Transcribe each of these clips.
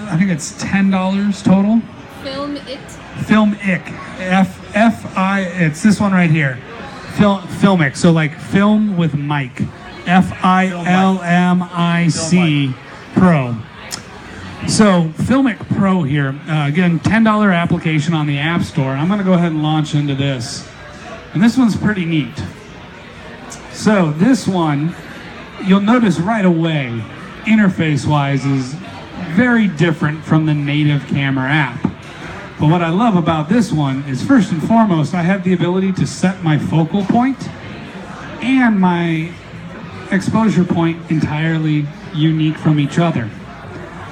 I think it's $10 total. Filmic. F-I, it's this one right here. Filmic, so like film with mic. F-I-L-M-I-C Pro. So Filmic Pro here, again, $10 application on the App Store. I'm going to go ahead and launch into this. And this one's pretty neat. So this one, you'll notice right away, interface-wise, is very different from the native camera app. But what I love about this one is, first and foremost, I have the ability to set my focal point and my exposure point entirely unique from each other.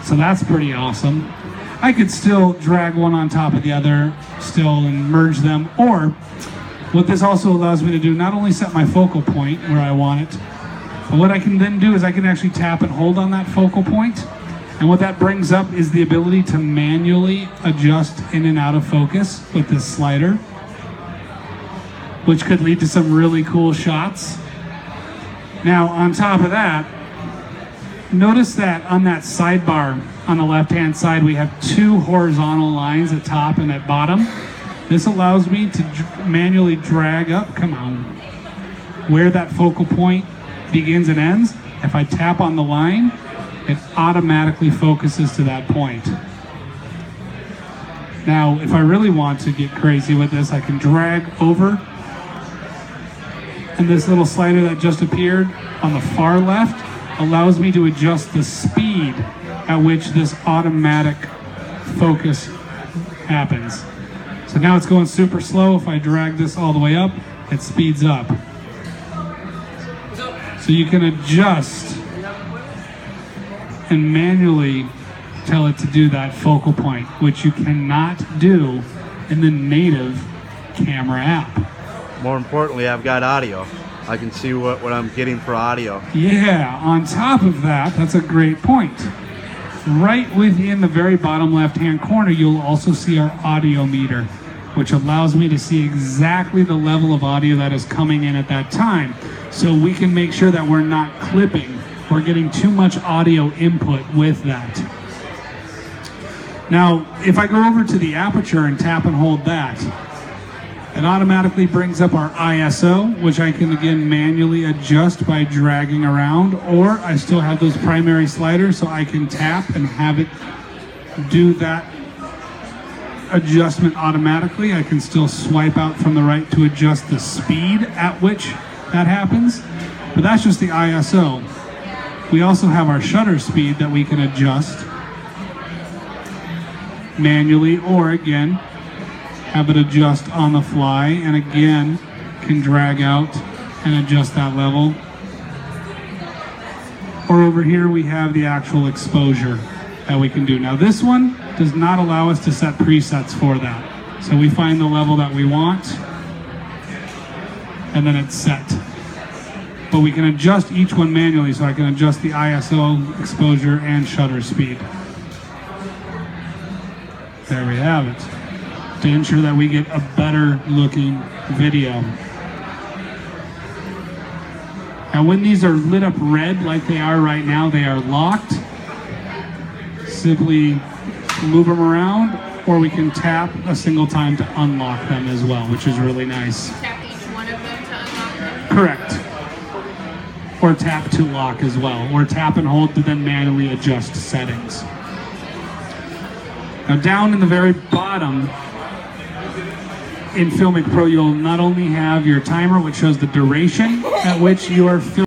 So that's pretty awesome. I could still drag one on top of the other still and merge them, or what this also allows me to do, not only set my focal point where I want it, but what I can then do is I can actually tap and hold on that focal point. And what that brings up is the ability to manually adjust in and out of focus with this slider, which could lead to some really cool shots. Now, on top of that, notice that on that sidebar on the left-hand side, we have two horizontal lines at top and at bottom. This allows me to manually drag up, come on, where that focal point begins and ends. If I tap on the line, it automatically focuses to that point. Now, if I really want to get crazy with this, I can drag over, and this little slider that just appeared on the far left allows me to adjust the speed at which this automatic focus happens. So now it's going super slow. If I drag this all the way up, it speeds up. So you can adjust and manually tell it to do that focal point, which you cannot do in the native camera app. More importantly, I've got audio. I can see what I'm getting for audio. Yeah, on top of that, that's a great point. Right within the very bottom left-hand corner, you'll also see our audio meter, which allows me to see exactly the level of audio that is coming in at that time. So we can make sure that we're not clipping or getting too much audio input with that. Now, if I go over to the aperture and tap and hold that, it automatically brings up our ISO, which I can again manually adjust by dragging around, or I still have those primary sliders so I can tap and have it do that adjustment automatically. I can still swipe out from the right to adjust the speed at which that happens, but that's just the ISO. We also have our shutter speed that we can adjust manually, or again, have it adjust on the fly, and again, can drag out and adjust that level. Or over here we have the actual exposure that we can do. Now this one does not allow us to set presets for that. So we find the level that we want, and then it's set. But we can adjust each one manually, so I can adjust the ISO, exposure, and shutter speed. There we have it, to ensure that we get a better looking video. Now when these are lit up red like they are right now, they are locked. Simply move them around, or we can tap a single time to unlock them as well, which is really nice. Tap each one of them to unlock them? Correct. Or tap to lock as well, or tap and hold to then manually adjust settings. Now down in the very bottom, in Filmic Pro, you'll not only have your timer, which shows the duration at which you are filming,